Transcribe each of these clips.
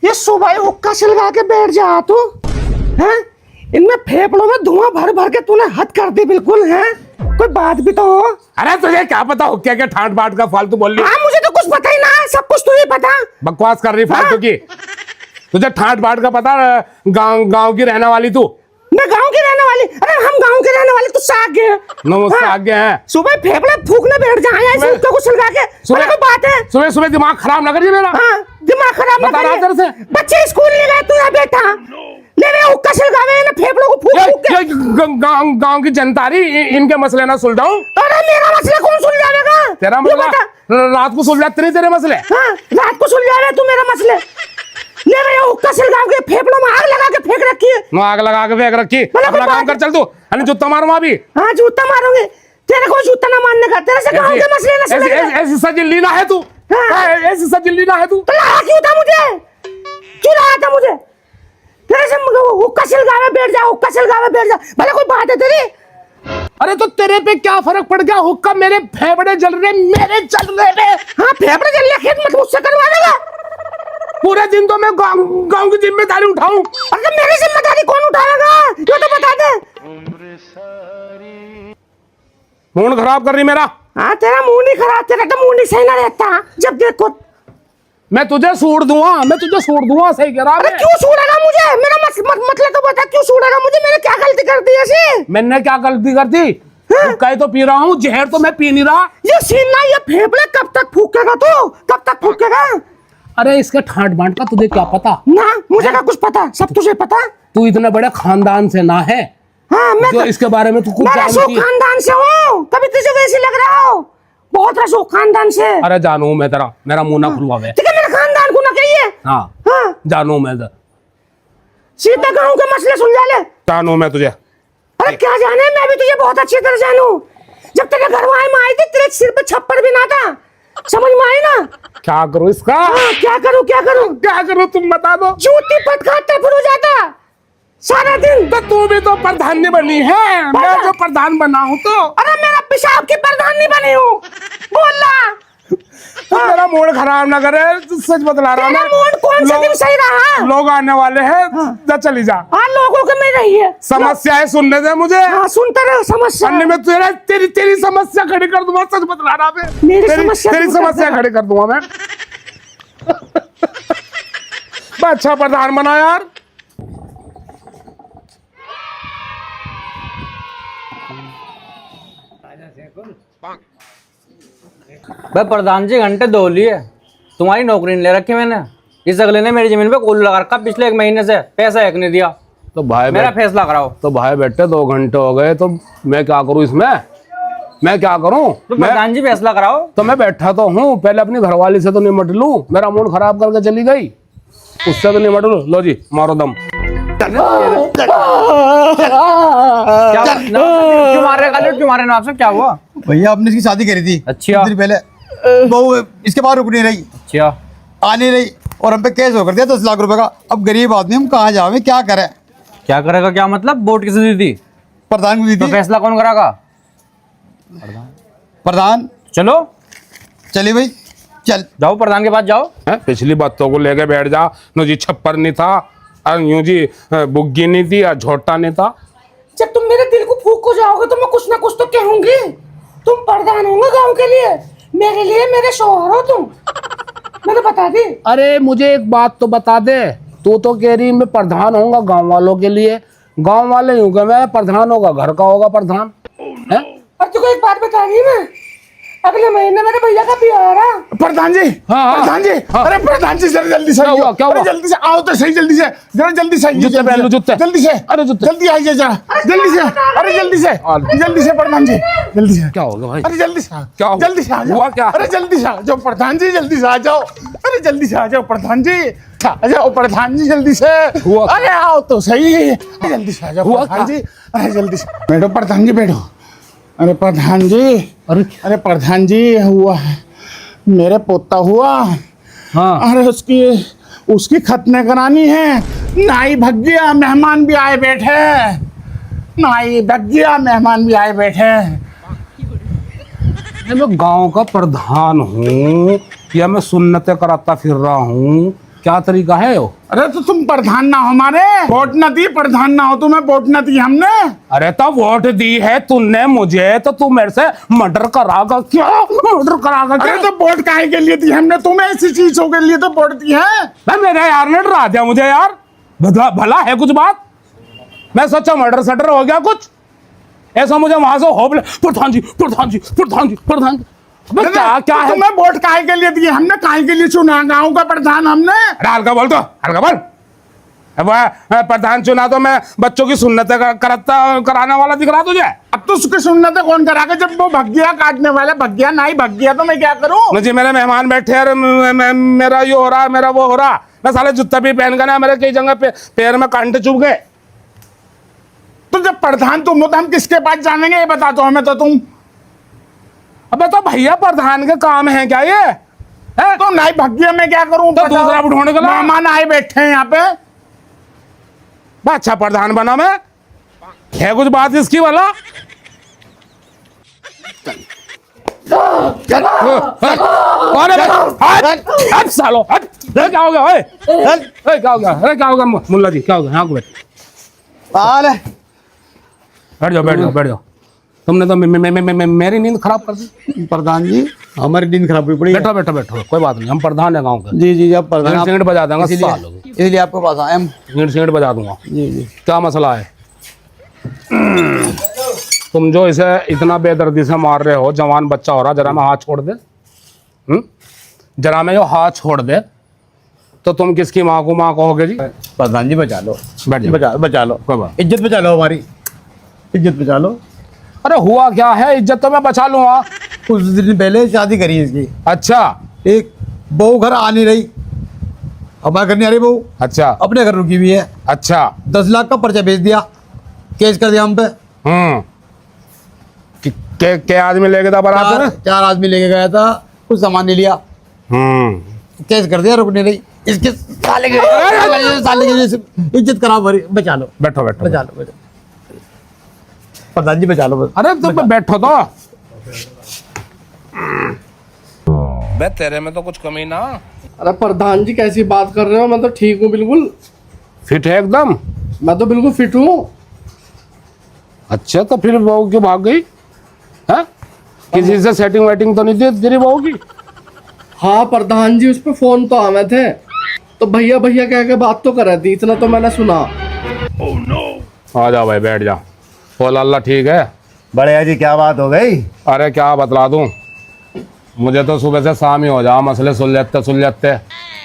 ये सुबह हुक्का सिलगा के बैठ जा तू हैं? इनमें फेफड़ों में धुआं भर भर के तूने हद कर दी बिल्कुल है। कोई बात भी तो हो। अरे तुझे क्या पता हो क्या क्या ठाट बाट का फालतू बोल रही? हाँ मुझे तो कुछ पता ही ना है, सब कुछ तुझे पता। बकवास कर रही फालतू की। तुझे ठाट बाट का पता? गांव गांव की रहने वाली तू। मैं गांव की रहने वाली? अरे हम गांव के रहने वाले, तू सागे मुझसे आगे है। सुबह फेफड़े फूकने बैठ जाए ऐसे हुक्का को सिलगा के। सुबह कोई बात है? सुबह सुबह दिमाग खराब ना करिए मेरा। हाँ दिमाग खराब बता रहा तेरे से। बच्चे स्कूल नहीं गए, तू यहाँ बैठा ले रहे हुक्का सिलगावे ना फेफड़ों को फूक फूक के। गांव की जनता रही, इनके मसले ना सुलझाऊं। अरे मेरा मसला कौन सुलझावेगा? तेरा मसला रात को सुलझाते नहीं तेरे मसले। हाँ रात को सुलझावे तू मेरा मसले। ले रहे हुक्का सिलगाव के फेफड़ों में आग लगा के फेंक रखी है। आग लगा के फेंक रखी। अपना काम कर चल तू। अरे जूता मारू वहां भी। हाँ जूता मारूंगी। तेरे को जूता ना मारने का, तेरे से गांव के मसले ना सुलझेंगे। ऐसी सजिल्ली ना है तू। ऐसी सजिल्ली ना है तू। तो लाया क्यों था मुझे? क्यों लाया था मुझे? तेरे से हुक्का सिलगावे बैठ जा, हुक्का सिलगावे बैठ जा। भले कोई बात है तेरी? अरे तो तेरे पे क्या फर्क पड़ गया? हुक्का मेरे फेफड़े जल रहे, मेरे चल रहे। हाँ फेफड़े जल रहे, खेत मत मुझसे करवा देगा। पूरे दिन तो मैं गांव की जिम्मेदारी उठाऊं। अरे मेरी जिम्मेदारी कौन उठाएगा ये तो बता दे। मूड खराब कर रही मेरा। हाँ तेरा मुंह नहीं खराब, तेरा तो मुंह नहीं सही ना रहता जब देखो। मैं तुझे सूट दूंगा सही कह रहा। अरे क्यों सूड़ेगा मुझे? मेरा मतलब तो बता, क्यों सूड़ेगा मुझे? मैंने क्या गलती कर दी ऐसी? मैंने क्या गलती कर दी? कहीं तो पी रहा हूँ, जहर तो मैं पी नहीं रहा। ये सीन ना, ये फेफड़े कब तक फूकेगा तू? कब तक फूकेगा? अरे इसके ठाट बाट का तुझे क्या पता? ना मुझे क्या कुछ पता, सब तुझे पता। तू इतने बड़े खानदान से ना है। हाँ मैं जो इसके बारे में तू कुछ जानती है। खानदान से हूँ, कभी तुझे वैसे लग रहा हो। बहुत रसो खानदान से। अरे जानू मैं तेरा, मेरा मुंह ना खुलवावे। ठीक है मेरे खानदान को ना कहिए। हाँ हाँ जानू मैं तो। सीधे गाँव के मसले सुलझा ले। जानू मैं तुझे। अरे क्या जाने, मैं भी तुझे बहुत अच्छी तरह जानू। जब तेरे घर वाले में आई थी, तेरे सिर पे छप्पर भी ना था, समझ में आई ना? क्या करूं इसका? हाँ, क्या करूं तुम बता दो। जूती पटकाते फिर हो जाता सारा दिन। तो तू भी तो प्रधान बनी है, मैं जो प्रधान बना हूँ तो। अरे मेरा पेशाब की प्रधान नहीं बनी हूँ, बोलना। मेरा मूड खराब ना करे, सच बतला रहा मैं। मूड कौन सा दिन सही रहा? लोग आने वाले हैं, जा चली जा। हाँ लोगों के में रही है। समस्याएं सुनने दे मुझे। हाँ सुनते रहो समस्या। अन्य में तेरी समस्या खड़ी कर दूंगा, सच बतला रहा मैं। तेरी समस्या खड़ी कर दूंगा मैं। अच्छा प्रधान बना यार। भाई प्रधान जी घंटे दो लिए, तुम्हारी नौकरी नहीं ले रखी मैंने। इस अगले ने मेरी जमीन पे कुल्लू लगा रखा पिछले 1 महीने से, पैसा एक नहीं दिया। तो भाई मेरा फैसला कराओ। तो भाई बेटे 2 घंटे हो गए, तो मैं क्या करूं इसमें? मैं क्या करूं? तो प्रधान जी फैसला कराओ। तो मैं बैठा तो हूँ, पहले अपनी घरवाली से तो निमट लूं। मेरा मूड खराब करके चली गई, उससे तो निमट लूं। लो जी मारो दम। क्यों मार रहे गाली? क्यों मारे ना आपसे? क्या हुआ? भैया आपने इसकी शादी करी थी अच्छा। दिन पहले, बहू इसके बाद रुक नहीं रही, अच्छा आ नहीं रही, और हम पे केस हो कर दिया 10 लाख रुपए का। अब गरीब आदमी, हम कहाँ जावे, क्या करें? क्या करेगा? क्या मतलब? वोट किसे दी थी? प्रधान को दी तो थी। फैसला कौन करागा? प्रधान चलो चलिए भाई, चल जाओ प्रधान के पास जाओ। पिछली बातों को लेके बैठ जा। नो जी छप्पर नहीं था, और यूं जी बुग्गी नहीं थी, और झोटा नहीं था। जब तुम मेरे दिल को फूक को जाओगे तो मैं कुछ ना कुछ तो कहूंगी। तुम प्रधान होंगे गांव के लिए, मेरे लिए मेरे शौहर हो तुम। मैंने बता दी। अरे मुझे एक बात तो बता दे, तू तो कह रही मैं प्रधान होऊंगा गांव वालों के लिए। गांव वाले यूं कि मैं प्रधान होगा, घर का होगा प्रधान है? और तुझको एक बात बता दी मैं, अगले महीने मेरे भैया का ब्याह आ रहा। प्रधान जी, हाँ, प्रधान जी, हाँ। अरे प्रधान जी जरा जल्दी से क्या हुआ? क्या हुआ? अरे जल्दी से आओ तो सही, जल्दी से जरा जल्दी से आइए, जूते पहन लो, जूते। जल्दी से। अरे जूते। जल्दी आइए जरा, जल्दी से। अरे जल्दी से, जल्दी से प्रधान जी, जल्दी से। क्या होगा भाई? अरे जल्दी से क्या हुआ? जल्दी से आ जाओ। हुआ क्या? अरे जल्दी से आ जाओ प्रधान जी, जल्दी से आ जाओ। अरे जल्दी से आ जाओ प्रधान जी, आ जाओ प्रधान जी जल्दी से। हुआ क्या? अरे आओ तो सही, जल्दी से आ जाओ हुआ प्रधान क्या? जी। अरे जल्दी से बैठो प्रधान जी, बैठो। अरे प्रधान जी, अरे प्रधान जी, हुआ मेरे पोता हुआ। हाँ। अरे उसकी खतने करानी है। नाई भग गया, मेहमान भी आए बैठे। नाई भग गया, मेहमान भी आए बैठे। मैं गांव का प्रधान हूँ या मैं सुन्नतें कराता फिर रहा हूँ, क्या तरीका है वो? अरे तो तुम प्रधान ना हो हमारे, वोट न दी, प्रधान ना हो तुम्हें वोट न दी हमने। अरे तो वोट दी है तूने मुझे, तो तू मेरे से मर्डर करागा क्या? मर्डर करागा क्या? अरे तो वोट काहे के लिए दी हमने तुम्हें? ऐसी चीजों के लिए तो वोट दी है। मेरे यार ने डरा दिया मुझे यार, भला है कुछ बात? मैं सोचा मर्डर सटर हो गया कुछ, ऐसा मुझे वहां से हो बोले प्रधान जी प्रधान जी प्रधान जी प्रधान जी। अबे क्या क्या है? तुम्हें वोट काहे के लिए दिए हमने? काहे के लिए चुना गाँव का प्रधान हमने? अरे हल्का बोल, तो हल्का बोल। वह प्रधान चुना तो मैं बच्चों की सुन्नतें कराने वाला दिख रहा तुझे? अब तो उसकी सुन्नतें कौन कराएगा? जब वो भग गया, काटने वाला भग गया, नहीं भग गया तो मैं क्या करूं? मुझे मेरे मेहमान बैठे हैं, मेरा ये हो रहा, मेरा वो हो रहा, मैं साले जूता भी पहन कर ना, मेरे कई जगह पैर में कांटे चुभ गए। तो जब प्रधान तुम हो तो हम किसके पास जानेंगे ये बता दो हमें तो तुम। अबे तो भैया प्रधान के काम है क्या ये है? तो नहीं भग गया मैं क्या करूं? तो दूसरा ढूंढ के ला। मेहमान आए बैठे हैं यहाँ पे। बा अच्छा प्रधान बना मैं, है कुछ बात इसकी वाला? कौन है? हट सालो हट। क्या हो गया? ओए क्या हो गया? अरे क्या हो गया मुल्ला जी, क्या हो गया? यहाँ को बैठ जाओ बैठ जाओ बैठ जाओ। तुमने तो मेरी नींद खराब कर दी। प्रधान जी हमारी नींद खराब हुई पड़ी है। बैठो बैठो बैठो, कोई बात नहीं, हम प्रधान है गांव के। जी जी आप प्रधान, सीट बजा देंगे, इसलिए आपके पास आए हम। सीट बजा दूंगा। जी जी क्या मसला है? तुम जो इसे इतना बेदर्दी से मार रहे हो, जवान बच्चा हो रहा, जरा मैं हाथ छोड़ दे। जरा मैं जो हाथ छोड़ दे तो तुम किसकी माँ को माँ कहोगे जी? प्रधान जी बचा लो, बैठ जाओ। बचा लो, कोई बात। इज्जत बचा लो, हमारी इज्जत बचा लो। अरे हुआ क्या है? इज्जत तो मैं बचा लूंगा। कुछ दिन पहले शादी करी है इसकी, अच्छा एक बहू घर आ नहीं रही, हमारे घर नहीं आ रही बहू, अच्छा अपने घर रुकी हुई है। अच्छा 10 लाख का पर्चा भेज दिया, केस कर दिया हम पे। के आदमी लेके था बारात? 4 आदमी लेके गया था, कुछ सामान नहीं लिया, केस कर दिया, रुक नहीं रही। इसके साले के वजह से इज्जत खराब हो रही। बचा लो, बैठो बैठो बचा लो, बचा प्रधान जी बचा लो बस। अरे तुम बैठो तो। बे तेरे में तो कुछ कमी ना। अरे प्रधान जी कैसी बात कर रहे हो? मैं तो ठीक हूँ बिल्कुल, फिट है एकदम। मैं तो बिल्कुल फिट हूँ। अच्छा तो फिर बहू क्यों भाग गई है? किसी से सेटिंग वेटिंग तो नहीं थी तेरी बहू की? हाँ प्रधान जी, उस पे फोन तो आवे थे, तो भैया भैया कह के बात तो कर रही थी, इतना तो मैंने सुना। आ जाओ भाई बैठ जाओ। बोल अल्लाह ठीक है। बढ़िया जी, क्या बात हो गई? अरे क्या बतला दूं, मुझे तो सुबह से शाम ही हो जा, मसले सुलझते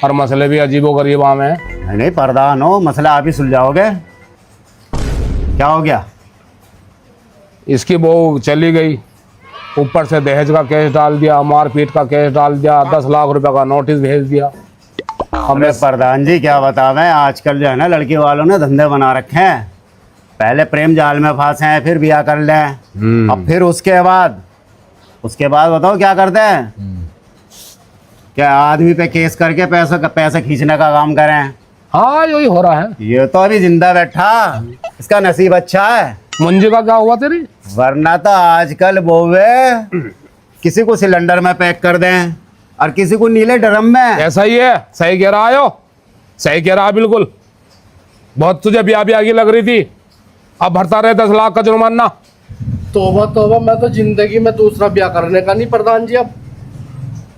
और मसले भी अजीबो गरीब आम है। नहीं प्रधान हो, मसला आप ही सुलझाओगे। क्या हो गया? इसकी बहू चली गई, ऊपर से दहेज का केस डाल दिया, मारपीट का केस डाल दिया, 10 लाख रुपए का नोटिस भेज दिया। हमें प्रधान जी क्या बतावें, आजकल जो है ना लड़की वालों ने धंधे बना रखे हैं। पहले प्रेम जाल में फंसे हैं, फिर ब्याह कर लें, अब फिर उसके बाद बताओ क्या करते हैं? क्या आदमी पे केस करके पैसे खींचने का काम करें? हाँ यही हो रहा है। ये तो अभी जिंदा बैठा, इसका नसीब अच्छा है। मुंजी का क्या हुआ तेरी? वरना तो आजकल बोवे किसी को सिलेंडर में पैक कर दें और किसी को नीले ड्रम में। ऐसा ही है, सही कह रहा हो, सही कह रहा बिल्कुल। बहुत तुझे ब्याह की लग रही थी, अब भरता रहे 10 लाख का जुर्माना। तोबा तोबा, मैं तो जिंदगी में दूसरा ब्याह करने का नहीं प्रधान जी अब।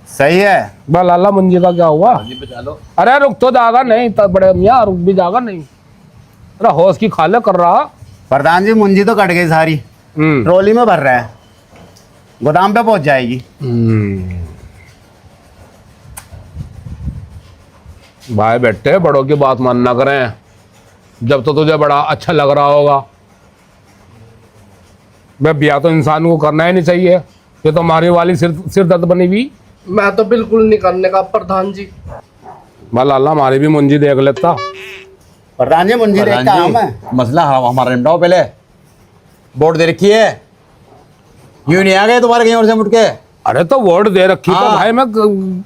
सही है। बा लाला मुंजी का क्या हुआ? बचा लो। अरे रुक तो जागा नहीं, तब बड़े मियाँ रुक भी जागा नहीं। अरे होश की खाले कर रहा। प्रधान जी मुंजी तो कट गई सारी, ट्रॉली में भर रहा है, गोदाम पे पहुंच जाएगी। भाई बेटे बड़ों की बात मानना करें, जब तो तुझे बड़ा अच्छा लग रहा होगा। भाई ब्याह तो इंसान को करना ही नहीं चाहिए, ये तो हमारी वाली सिर दर्द बनी हुई। मैं तो बिल्कुल नहीं करने का प्रधान जी। लाला हमारी भी मुंजी देख लेता। प्रधान जी मुंजी देख का हम है, मसला हमारा निपटाओ। पहले बोर्ड दे रखी है, यूं नहीं आ गए तुम्हारे कहीं और से मुड़ के। अरे तो वोट दे रखी तो हाँ। भाई मैं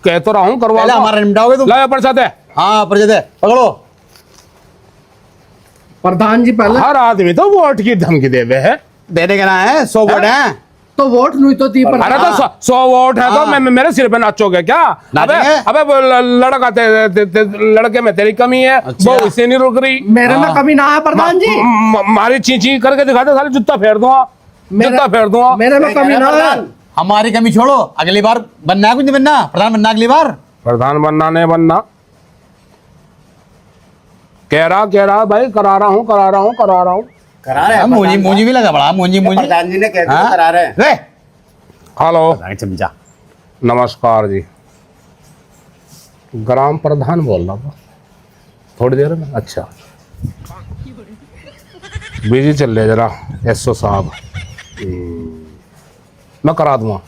कह तो रहा हूँ करवा। पहले हमारा निपटाओगे तुम। ला पर्चा दे। हाँ पर्चा दे, पकड़ो। प्रधान जी पहले हर आदमी तो वोट की धमकी देवे है। देने के ना है 100 वोट हैं, तो वोट नहीं तो थी अरे प्रधान। तो 100 वोट है तो मेरे सिर पे नाचोगे क्या? अबे नाचेंगे? अबे वो लड़का लड़के में तेरी कमी है, वो इससे नहीं रुक रही। मेरे में कमी ना है प्रधान जी, मारी ची करके दिखा दे, साले जूता फेर दूंगा, जूता फेर दूंगा। मेरे में कमी ना है। हमारी कमी छोड़ो, अगली बार बनना है, कुछ नहीं बनना, प्रधान बनना अगली बार। प्रधान बनना नहीं बनना, कह रहा भाई, करा रहा हूँ करा रहे हैं मुंजी मुंजी भी लगा बड़ा, मुंजी मुंजी। प्रधान जी ने कह दिया हाँ? करा रहे हैं। रे, हेलो चमचा नमस्कार जी, ग्राम प्रधान बोल रहा था थोड़ी देर में। अच्छा बिजी चल रहे जरा एसओ साहब, मैं करा दूंगा,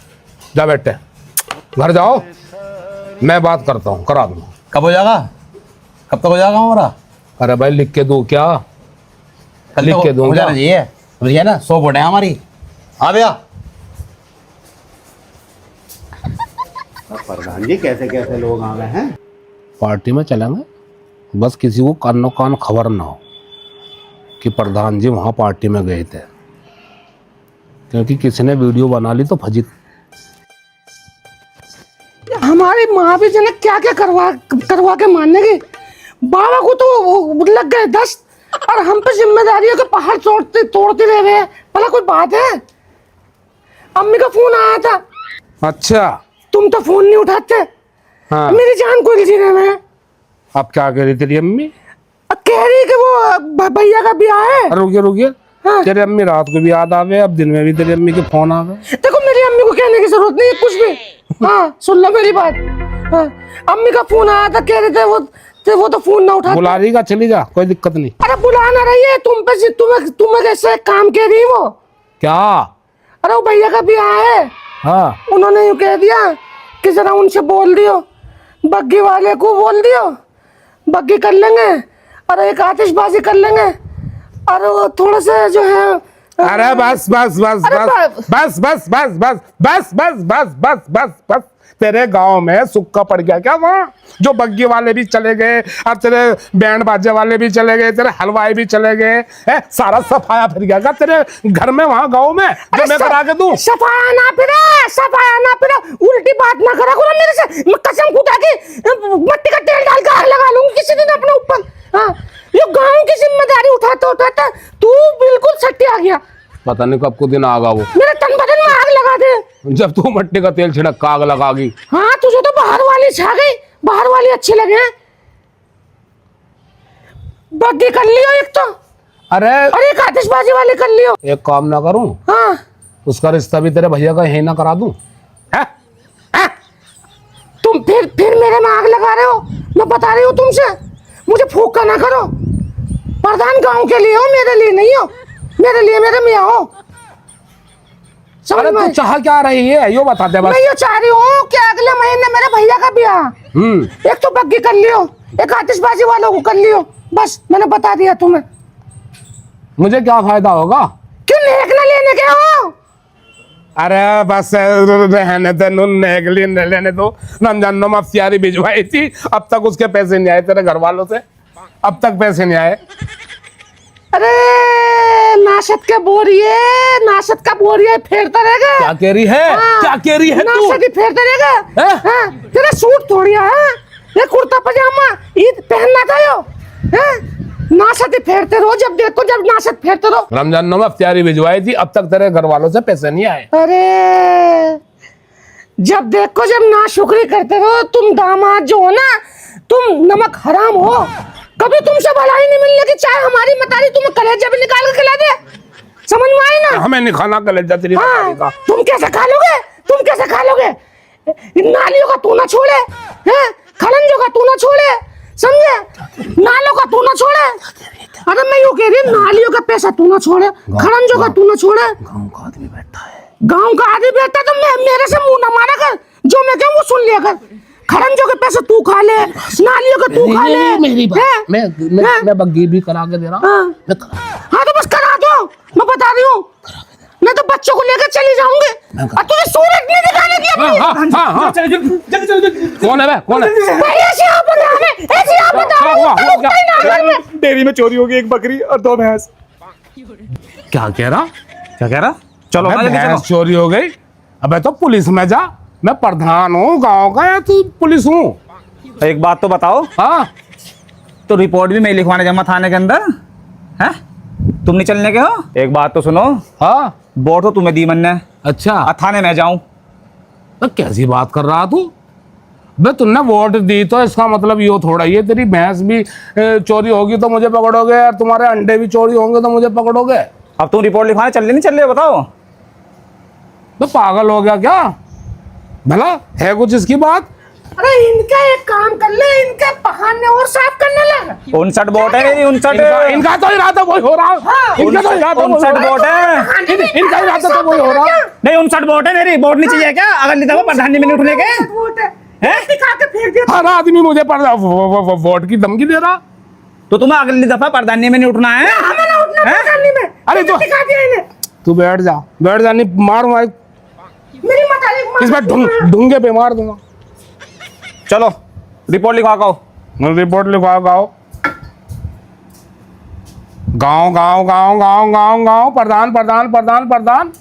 जा बैठे घर जाओ, मैं बात करता हूँ, करा दूंगा। कब हो जाएगा, कब तक हो जाएगा हमारा? अरे भाई लिख के दूँ क्या? कल लिख तक के हो दूंगा। जाना चाहिए, भैया ना 100 वोट है हमारी। हाँ भैया, प्रधान जी कैसे कैसे लोग आ गए हैं। पार्टी में चलेंगे, बस किसी को कानो कान खबर ना हो कि प्रधान जी वहाँ पार्टी में गए थे, क्योंकि किसी ने वीडियो बना ली तो फजीत। हमारी माँ भी जने क्या क्या करवा के मारने की। बाबा को तो लग गए 10 और हम पे जिम्मेदारियों के पहाड़ तोड़ते रह गए। भला कोई बात है? अम्मी का फोन आया था, अच्छा तुम तो फोन नहीं उठाते। हाँ, मेरी जान को लीजिए में अब क्या कह रही तेरी अम्मी? कह रही कि वो भैया का ब्याह है। रुकिए हाँ। तेरी अम्मी रात को भी याद आवे, अब दिन में भी तेरी अम्मी के फोन आवे। देखो मेरी अम्मी को कहने की जरूरत नहीं है कुछ भी। हाँ सुन लो मेरी बात। हाँ, अम्मी का फोन आया था, कह रहे थे वो तो फोन ना उठा। बुला रही का, चली जा, कोई दिक्कत नहीं। अरे बुला ना रही है, तुम्हें कैसे काम कह रही वो? क्या? अरे वो भैया का ब्याह है, हाँ उन्होंने यूँ कह दिया कि जरा उनसे बोल दियो, बग्गी वाले को बोल दियो, बग्गी कर लेंगे और एक आतिशबाजी कर लेंगे और वो थोड़ा सा जो है। अरे बस बस बस अरे बस बस बस बस बस बस बस बस बस बस बस तेरे गांव में सुक्का पड़ गया क्या वहाँ? जो बग्गी वाले भी चले गए, अब तेरे बैंड बाजे वाले भी चले गए, तेरे हलवाई भी चले गए, है सारा सफाया फिर गया क्या तेरे घर में वहाँ गांव में, जो मैं करा के दूं? सफाया ना फिरा, उल्टी बात ना करा करो मेरे से। मैं कसम खुदा की मट्टी का तेल डाल के आग लगा लूंगी किसी दिन अपने ऊपर। हाँ, ये गांव की जिम्मेदारी उठाता तू बिल्कुल सट्टी आ गया। पता नहीं कब को दिन आगा वो, मेरे तन बदन में आग लगा दे जब तू मट्टी का तेल छिड़क का आग लगागी। हाँ तुझे तो बाहर वाली छा गई, बाहर वाली अच्छी लगे। बग्गी कर लियो एक तो, अरे और एक आतिशबाजी वाली कर लियो। एक काम ना करूं, हाँ उसका रिश्ता भी तेरे भैया का यही ना करा दूं? है? तुम फिर मेरे में आग लगा रहे हो। मैं बता रही हूँ तुमसे, मुझे फूका ना करो। प्रधान गांव के लिए हो, मेरे लिए नहीं हो। मेरे लिए मेरे मियाँ हो। समझ अरे तू में? चाह क्या रही है यो बता दे बस। मैं ये चाह रही हूँ कि अगले महीने मेरे भैया का ब्याह, एक तो बग्गी कर लियो, एक आतिशबाजी वालों को कर लियो। बस मैंने बता दिया तुम्हें। मुझे क्या फायदा होगा? क्यों नेक ना लेने के हो? अरे बस रहने दे, नेगली न लेने दो। रमजान में अफ्तियारी भिजवाई थी, अब तक उसके पैसे नहीं आए तेरे घर वालों से, अब तक पैसे नहीं आए। अरे नाशत का बोरिए फेरता रहेगा। क्या कह रही है? हाँ, क्या कह रही है तू? नाशत ही फेरता रहेगा। हैं? हाँ, तेरा सूट थोड़ी है, ये कुर्ता पजामा ईद पहनना था यो। हैं? नाशत ही फेरते रहो, जब देखो जब नाशत फेरते रहो। रमजान में अफ्तियारी भिजवाई थी, अब तक तेरे घर वालों से पैसे नहीं आए। अरे जब देखो जब नाशुक्री करते रहो तुम। दामाद जो हो ना, तुम नमक हराम हो। कभी तुमसे भलाई नहीं मिलने की, चाहे हमारी मतारी तुम्हें कलेजा भी निकाल के खिला दे। समझ में आई ना? हमें नहीं खाना कलेजा तेरी मतारी का। तुम कैसे खा लोगे? नालियों का तू ना छोड़े, हैं? खलंजों का तू ना छोड़े, समझे? नालों का तू ना छोड़े। अरे मैं यूँ कह रही हूँ, नालियों का पैसा तू ना छोड़े, खलंजों का तू ना छोड़े। गाँव का आदमी बैठा है, गांव का आदमी बैठा तो मेरे से मुंह ना मारा कर, जो मैं कहूँ वो सुन लिया कर। खड़ंजों के पैसे तू खा ले, नालियों के तू खा ले। मेरी बात, हैं? मैं बग्गी भी करा के दे रहा हूँ। हाँ हाँ, तो बस करा दो, मैं बता रही हूँ। मैं तो बच्चों को लेकर चली जाऊंगी और तुझे सूरत नहीं दिखाने की अपनी। हाँ कौन है बे? कौन है? भाई ऐसे आप बता रहे, ऐसे आप बता रहे। हुआ क्या? कोई ना घर में। डेयरी में चोरी हो गई, एक बकरी और 2 भैंस। क्या कह रहा? चलो ना अबे जल्दी चलो। भैंस चोरी हो गई, अबे तो पुलिस में जा। मैं प्रधान हूँ गांव का या तू पुलिस हूँ? एक बात तो बताओ, हाँ तो रिपोर्ट भी मैं ही लिखवाने जाऊंगा थाने के अंदर है? तुम नहीं चलने के हो? एक बात तो सुनो, हाँ वोट तो तुम्हें दी मन ने, अच्छा, थाने में जाऊं? तो कैसी बात कर रहा तू? बे तुमने वोट दी तो इसका मतलब ये थोड़ा ही है तेरी भैंस भी चोरी होगी तो मुझे पकड़ोगे, और तुम्हारे अंडे भी चोरी होंगे तो मुझे पकड़ोगे? अब तुम रिपोर्ट लिखवाने चल रहे नहीं चल रहे हो बताओ? तो पागल हो गया क्या? भला है कुछ इसकी बात? अरे इनका एक काम कर ले, इनके बहाने और साफ करने लगा। 59 वोट है मेरी, 59। इनका तो इरादा वही हो रहा है। इनका तो इरादा वही हो 59 रहा वोट है। इनका इरादा तो वही हो रहा है। नहीं 59 वोट है मेरी, वोट नहीं चाहिए क्या? अगली दफा प्रधान में नहीं उठने के वोट है, दिखा के फेंक दिया। हर आदमी मुझे वोट की धमकी दे रहा। तो तुम्हें अगली दफा प्रधान में नहीं उठना है? हमें ना उठना प्रधानी में। अरे तो दिखा दिया इन्हें। तू बैठ जा, बैठ जा, नहीं मारूंगा मेरी मतालिक इसमें ढूंगे पे मार दूंगा। चलो रिपोर्ट लिखवा को। रिपोर्ट लिखवाओ। गाँव गाँव गाँव गाँव गाँव गाँव गाँव प्रधान प्रधान प्रधान प्रधान।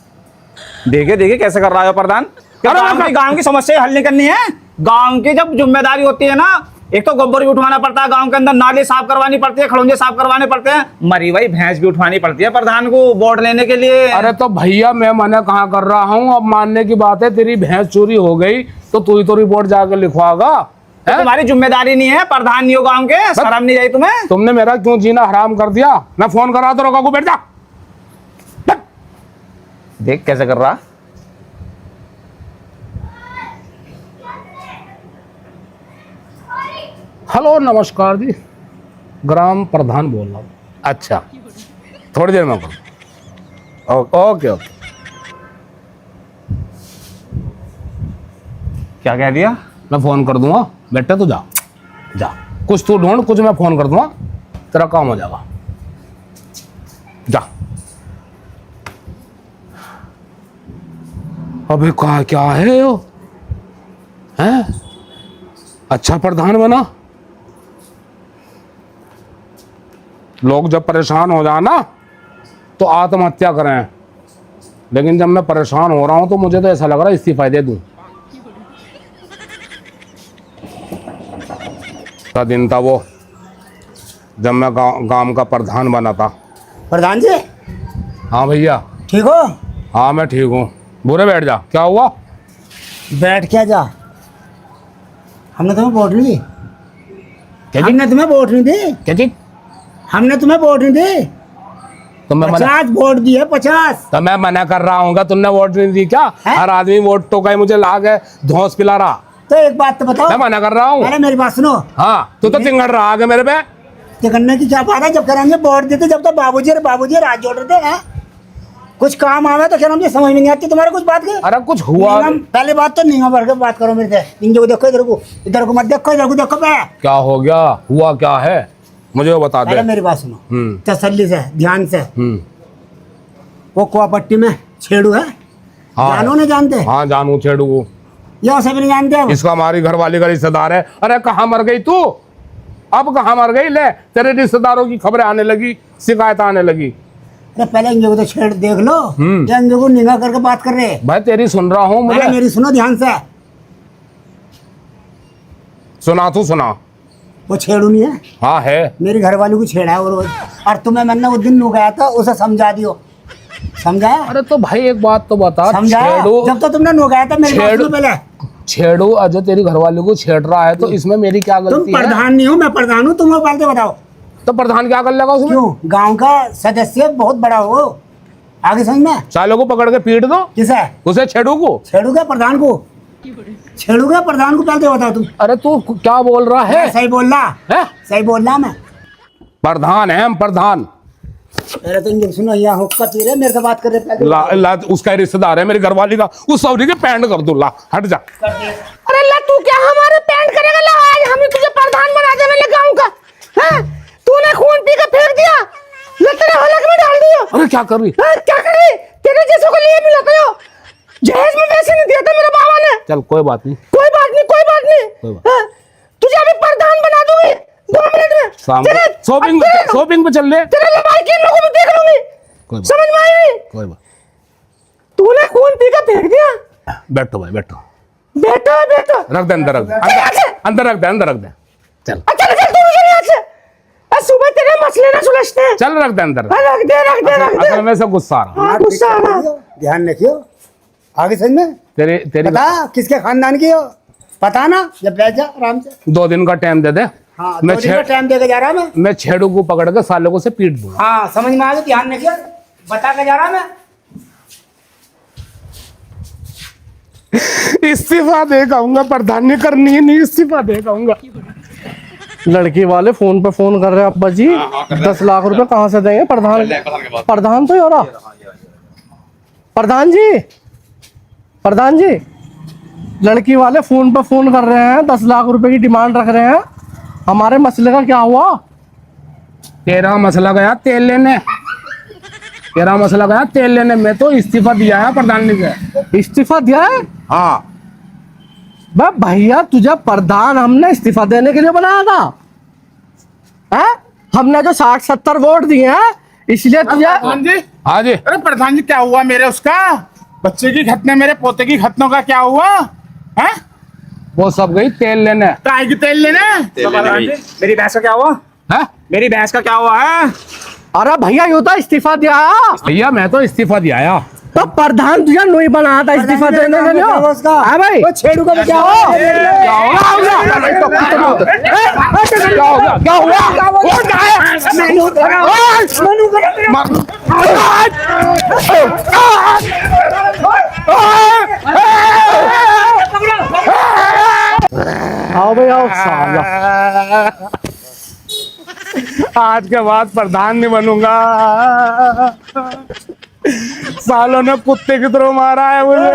देखिए देखिए कैसे कर रहा है प्रधान। अरे गांव की समस्या हल नहीं करनी है। गांव की जब जिम्मेदारी होती है ना, एक तो गोबर भी उठवाना पड़ता है गांव के अंदर, नाले साफ करवानी पड़ती है, खड़ोंजे साफ करवाने पड़ते हैं, मरी भाई भैंस भी उठवानी पड़ती है प्रधान को वोट लेने के लिए। अरे तो भैया मैं मना कहाँ कर रहा हूँ, अब मानने की बात है तेरी भैंस चोरी हो गई तो तू ही तो रिपोर्ट जाकर लिखवागा। तो तुम्हारी जिम्मेदारी नहीं है, प्रधान नहीं हो गांव के, शर्म नहीं आई तुम्हें? तुमने मेरा क्यों जीना हराम कर दिया? मैं फोन कर रहा तो रोका को बैठ जा। देख कैसे कर रहा। हेलो नमस्कार जी, ग्राम प्रधान बोल रहा हूँ। अच्छा थोड़ी देर में करो। Okay okay. क्या कह दिया? मैं फोन कर दूंगा, बेटे तो जा जा, कुछ तू ढूंढ, कुछ मैं फोन कर दूंगा, तेरा काम हो जाएगा। जा। अबे क्या है यो? हैं? अच्छा प्रधान बना। लोग जब परेशान हो जाए ना तो आत्महत्या करें, लेकिन जब मैं परेशान हो रहा हूं तो मुझे तो ऐसा लग रहा है इस्तीफा दे दूं। का दिन था वो जब मैं गांव का प्रधान बना था। प्रधान जी हाँ भैया। ठीक हो? हाँ मैं ठीक हूँ। बुरे बैठ जा। क्या हुआ? बैठ क्या जा, हमने तुम्हें वोट नहीं दी। क्या हमने तुम्हें वोट नहीं दी। क्या चीज? हमने तुम्हें वोट नहीं दी। तो मैं 50 वोट दिए, 50। तो मैं मना कर रहा हूँ, तुमने वोट नहीं दी क्या? है? हर आदमी वोट तो कहीं मुझे ला के धौंस पिला रहा। तो एक बात तो बताओ। मैं मना कर रहा हूँ। अरे मेरी बात सुनो। हाँ तू तो चिंगड़ रहा आगे मेरे पे। चिकन्ने की क्या बात है, जब करेंगे वोट देते, जब तो बाबूजी राज जोड़ रहे थे। कुछ काम आवे तो क्या मुझे समझ में नहीं आती तुम्हारे कुछ बात की। अरे कुछ हुआ? पहले बात तो निगम भर के बात करो मेरे से। इन जो देखो, इधर को मत देखो, इधर को देखो पे। क्या हो गया? हुआ क्या है मुझे वो बता दे। पहले मेरी बात सुनो तसल्ली से, ध्यान से। वो कुआपट्टी में छेड़ू है, हाँ जानो नहीं जानते? हाँ जानू छेड़ू को। ये सब नहीं जानते हम। इसका हमारी घरवाली का रिश्तेदार है। अरे कहाँ मर गई तू? अब कहाँ मर गई? ले तेरे रिश्तेदारों की खबरें आने लगी, शिकायत आने लगी। अरे पहले इंगे को तो छेड़ देख लो, या इंगे को निगाह करके बात कर रहे। भाई तेरी सुन रहा हूँ मुझे। मेरी सुनो ध्यान से। सुना तू सुना। वो छेड़ू नहीं है। हाँ है। मेरी घरवाली को छेड़ा है वो रोज। और तुम्हें मैंने उस दिन गया था, उसे समझा दियो। समझाया? अरे तो भाई एक बात तो बता। समझाया? जब तो तुमने गया था मेरी बात सुनो पहले। छेड़ू अजय तेरी घरवाली को छेड़ रहा है तो इसमें मेरी क्या तुम गलती है? प्रधान नहीं हो, मैं प्रधान हूँ। तुम पहले बताओ। तो प्रधान क्या कर लेगा उसमें? क्यों? गांव का सदस्य बहुत बड़ा हो, आगे समझ में। सालों को पकड़ के पीट दो। किसे? उसे छेड़ू को। छेड़ू क्या प्रधान को? छेड़ू क्या प्रधान को? पहले बताओ तुम। अरे तू क्या बोल रहा है? सही बोल रहा है? सही बोल रहा मैं। प्रधान है हम, प्रधान। अरे तुम सुनो, यहाँ हुक्का पी रहे, मेरे से बात कर रहे पहले। ला उसका रिश्तेदार है मेरी घरवाली का, उस सौरी के पैंट कर दो। ला हट जा। अरे ला तू क्या हमारे पैंट करेगा? ला आज हम ही तुझे प्रधान बना दे मेरे गांव का। हैं? तूने खून पी के फेंक दिया, ले तेरे हलक में डाल दिया। अरे क्या कर रही? क्या कर रही? तेरे जैसे को लिए मिला था यो। जहेज में वैसे नहीं दिया था मेरे बाबा ने। चल कोई बात नहीं। कोई बात नहीं, कोई बात नहीं। हाँ? तुझे अभी प्रधान बना दूंगी 2 मिनट में। शाम को शॉपिंग पे चल ले। तेरे लड़ाई के लोगों में देख लूंगी। समझ में आई नहीं? कोई बात। तूने खून पी के फेंक दिया। बैठो भाई बैठो, बेटा बेटा रख दे अंदर, रख दे अंदर, रख दे अंदर, रख दे। चल अच्छा चल तू मुझे यहाँ से, सुबह तेरे मसले ना सुलझते हैं। चल रख दे अंदर। रख दे रख दे रख दे। असल में से गुस्सा आ रहा। हाँ गुस्सा आ रहा। ध्यान रखियो आगे समझ में। तेरी तेरी पता किसके खानदान की हो, पता ना। जब बैठ जा आराम से। 2 दिन का टाइम दे दे। हाँ मैं 2 दिन का टाइम दे के जा रहा मैं छेड़ू को पकड़ के सालों को से पीट दूंगा। हाँ समझ में आ गया, ध्यान रखियो, बता के जा रहा मैं। इस्तीफा दे कहूंगा, प्रधान नहीं करनी है, नहीं इस्तीफा दे कहूंगा। लड़की वाले फोन पे फोन कर रहे हैं अब्बा जी, 10 लाख रुपए कहाँ से देंगे? प्रधान तो हो रहा। प्रधान जी लड़की वाले फोन पे फोन कर रहे हैं, 10 लाख रुपए की डिमांड रख रहे हैं। हमारे मसले का क्या हुआ? तेरा मसला गया तेल लेने, तेरा मसला गया तेल लेने में तो इस्तीफा दिया है प्रधान जी से। इस्तीफा दिया है? हाँ बे भैया तुझे प्रधान हमने इस्तीफा देने के लिए बनाया था है? हमने जो 60-70 वोट दिए हैं इसलिए तुझे। प्रधान जी, हाँ जी। अरे प्रधान जी क्या हुआ मेरे उसका बच्चे की खतने, मेरे पोते की खतनों का क्या हुआ है? वो सब गई तेल लेने। काय की तेल लेने? मेरी भैंस का क्या हुआ है मेरी भैंस का क्या हुआ है? अरे भैया यूं तो इस्तीफा दिया है। भैया मैं तो इस्तीफा दिया आया। तो प्रधान तुझे नहीं बनाया था इस्तीफा देने के लिए। हाँ भाई वो छेड़ू का क्या हो? क्या हुआ? आओ भाई आओ साला। आज के बाद प्रधान नहीं बनूंगा। सालों ने कुत्ते की तरह मारा है मुझे।